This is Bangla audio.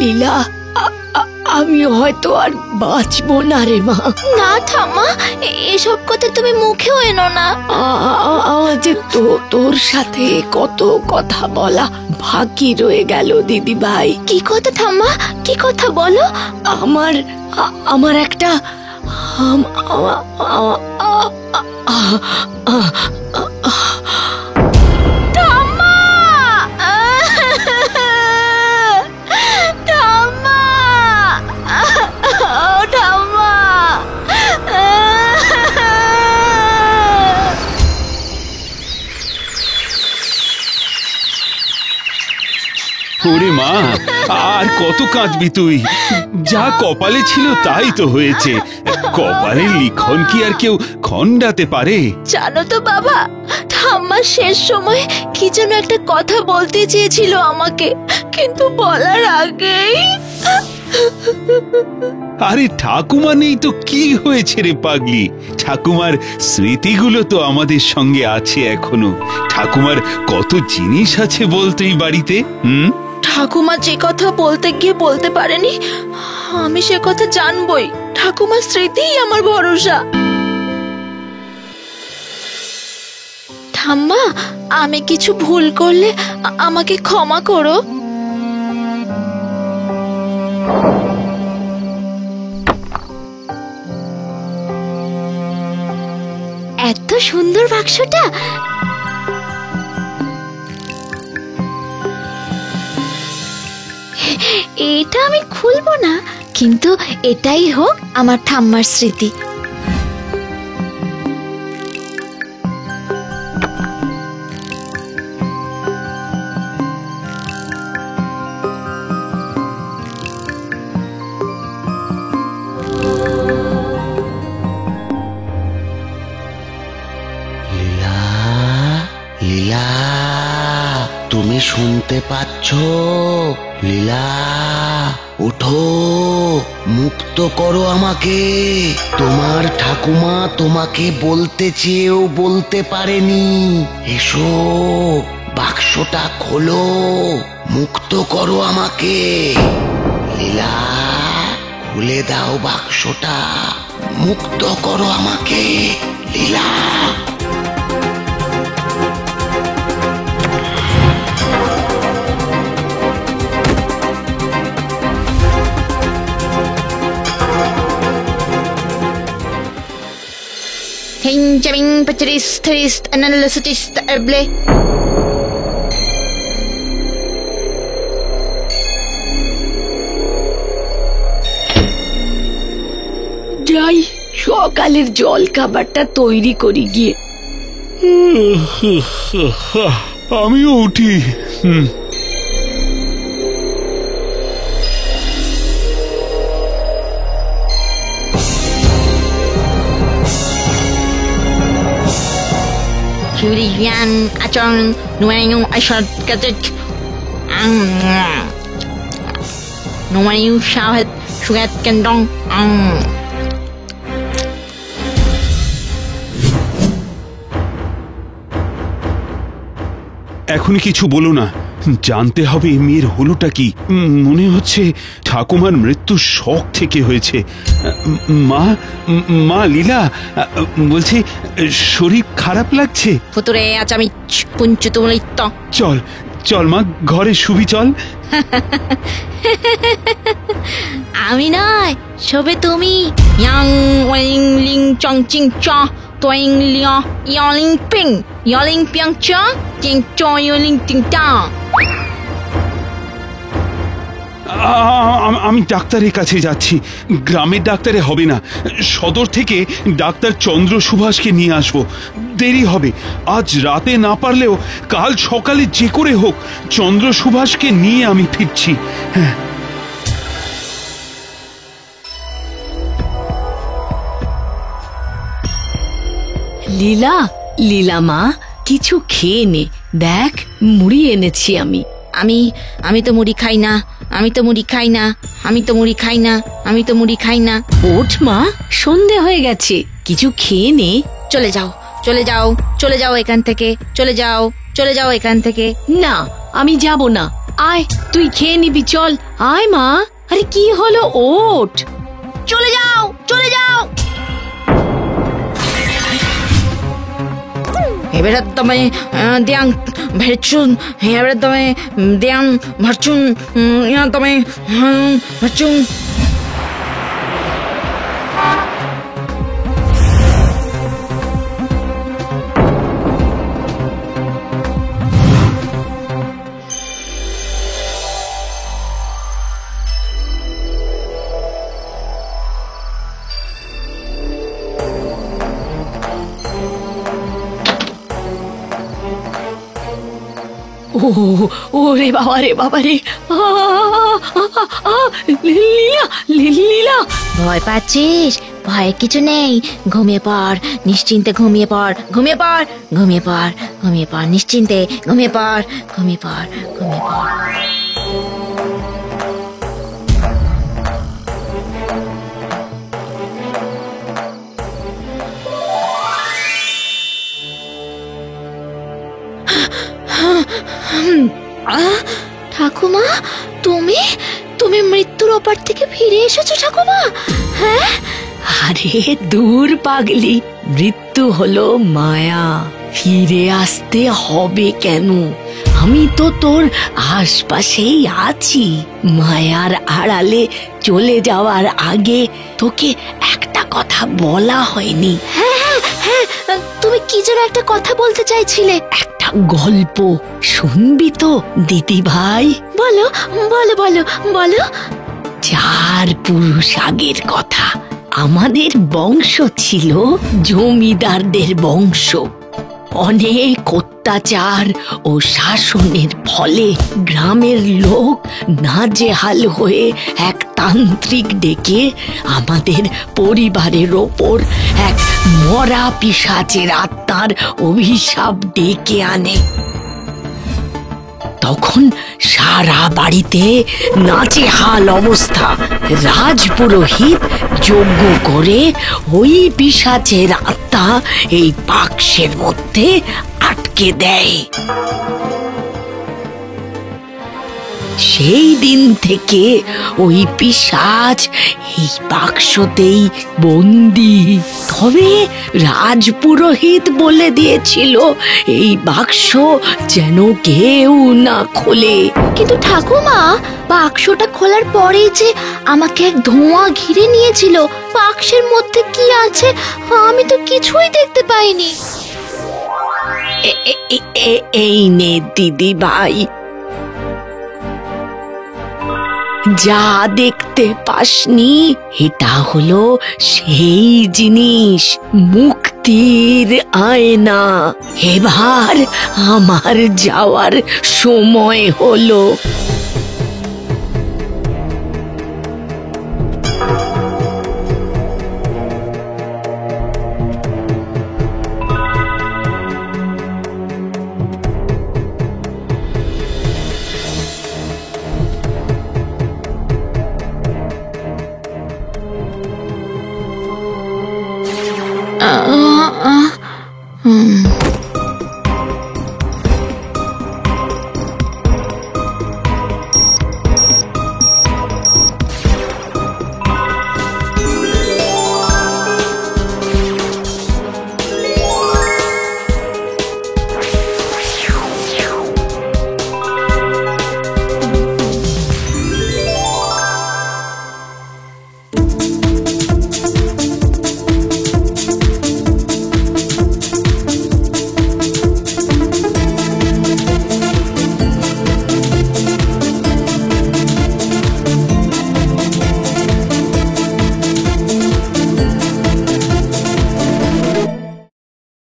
লীলা, আমি হয়তো আর বাঁচবো না রে মা। না ঠাম্মা, এসব কথা তুমি মুখেও এনো না। যে তোর সাথে কত কথা বলা বাকি রয়ে গেল দিদি ভাই। কি কথা ঠাম্মা, কি কথা বলো? আমার একটা ওরে মা, আর কত কাঁদবি তুই? যা কপালে ছিল তাই তো হয়েছে। কপালের লিখন কি আর কেউ খণ্ডাতে পারে? জানো তো বাবা, ঠাম্মা শেষ সময় কি যেন একটা কথা বলতে চেয়েছিল আমাকে, কিন্তু বলার আগেই। আরে ঠাকুমা নেই তো কি হয়েছে রে পাগলি? ঠাকুমার স্মৃতিগুলো তো আমাদের সঙ্গে আছে এখনো। ঠাকুমার কত জিনিস আছে বলতে এই বাড়িতে। ঠাকুমা যে কথা বলতে গিয়ে বলতে পারেনি, আমি সে কথা জানবই। ঠাকুমার স্মৃতিই আমার ভরসা। ঠাম্মা, আমি কিছু ভুল করলে আমাকে ক্ষমা করো। এত সুন্দর বাক্সটা, এটা আমি খুলবো না, কিন্তু এটাই হোক আমার ঠাম্মার স্মৃতি। লীলা, লীলা, তুমি শুনতে পাচ্ছ? লীলা, ওঠো, মুক্ত করো আমাকে। তোমার ঠাকুমা তোমাকে বলতে চেয়েও বলতে পারেনি। এসো, বাক্সটা খোলো, মুক্ত করো আমাকে। লীলা, খুলে দাও বাক্সটা, মুক্ত করো আমাকে। লীলা, Hinjaming patris trist analysis eble. যাই, সকালের জল খাবারটা তৈরি করি গিয়ে। আমিও উঠি। Julian acan nuayu asad katet nuayu shahat sugat kendong এখন কিছু বলো না, জানতে হবে মেয়ের হলোটা কি। মনে হচ্ছে ঠাকুমার মৃত্যু শখ থেকে হয়েছে। মা, মা লীলা, বলছি শরীর খারাপ লাগছে? ফুতুরে আচামি পুঞ্চুতুলিত। চল চল মা, ঘরে শুবি চল। আমি নয়, শোবে তুমি। ইয়াং ওয়ালিং লিং চং চিং চ তোয়িং লিয়া ইয়ালিং পিং ইয়ালিং পিং চ চিং চ ইয়ালিং টিং টা। আমি ডাক্তারের কাছে যাচ্ছি। গ্রামের ডাক্তারে হবে না, সদর থেকে ডাক্তার চন্দ্র সুভাষকে নিয়ে আসবো। দেরি হবে, আজ রাতে না পারলেও কাল সকালে যে করে হোক চন্দ্র সুভাষকে নিয়ে আমি ফিরছি। হ্যাঁ, লীলা, লীলা মা, কিছু খেয়ে নে, দেখ মুড়ি এনেছি আমি। আমি তো মুড়ি খাই না, আমি তো মুড়ি খাই না, আমি তো মুড়ি খাই না, আমি তো মুড়ি খাই না। ওঠ মা, সন্ধে হয়ে গেছে, কিছু খেয়ে নে। চলে যাও, চলে যাও, চলে যাও এখান থেকে, চলে যাও, চলে যাও এখান থেকে। না, আমি যাব না, আয় তুই খেয়ে নিবি, চল আয় মা। আরে কি হলো, ওঠ। চলে যাও, চলে যাও। এবারে তুমি দিয়াং ভেরচুন, এবারে তুমি দিয়াং ভারচুন, তুমি ভারচুন। ও ওরে বাবা রে, বাবা রে, লীলা, লীলা। ভয় পাচ্ছিস? ভয়ের কিছু নেই, ঘুমিয়ে পড়, নিশ্চিন্তে ঘুমিয়ে পড়, ঘুমিয়ে পড়, ঘুমিয়ে পড়, ঘুমিয়ে পড়, নিশ্চিন্তে ঘুমিয়ে পড়, ঘুমিয়ে পড়, ঘুমিয়ে পড়। ঠাকুমা, তুমি তুমি মৃত্যুর ওপার থেকে ফিরে এসেছো ঠাকুমা? হ্যাঁ? আরে দূর পাগলি, মৃত্যু হলো মায়া, ফিরে আসতে হবে কেন? আমি তো তোর আশপাশেই আছি। মায়ার আড়ালে চলে যাওয়ার আগে তোকে একটা কথা বলা হয়নি। হ্যাঁ হ্যাঁ হ্যাঁ, তুমি কি যেন একটা কথা বলতে চাইছিলে। একটা গল্প শুনবি তো দিদি ভাই? বলো বলো বলো বলো। 4 পুরুষ আগের কথা। আমাদের বংশ ছিল জমিদারদের বংশ। অনেক অত্যাচার ও শাসনের ফলে গ্রামের লোক নাজেহাল হয়ে এক তান্ত্রিক ডেকে আমাদের পরিবারের ওপর এক মরা পিশাচের আত্মার অভিশাপ ডেকে আনে। তখন সারা বাড়িতে নাজেহাল অবস্থা। রাজপুরোহিত যজ্ঞ করে ওই পিশাচের আত্মা এই বাক্সের মধ্যে আটকে দেয়। সেই দিন থেকে ওই পিশাচ এই বাক্সতেই বন্দি। তবে রাজপুরোহিত বলে দিয়েছিল এই বাক্স যেন কেউ না খোলে। কিন্তু ঠাকুমা, বাক্সটা খোলার পরেই যে আমাকে এক ধোঁয়া ঘিরে নিয়েছিল, বাক্সের মধ্যে কি আছে আমি তো কিছুই দেখতে পাইনি। এই নে দিদি ভাই, যা দেখতে পাসনি এটা হলো সেই জিনিস, মুক্তির আয়না। এবার আমার যাওয়ার সময় হলো।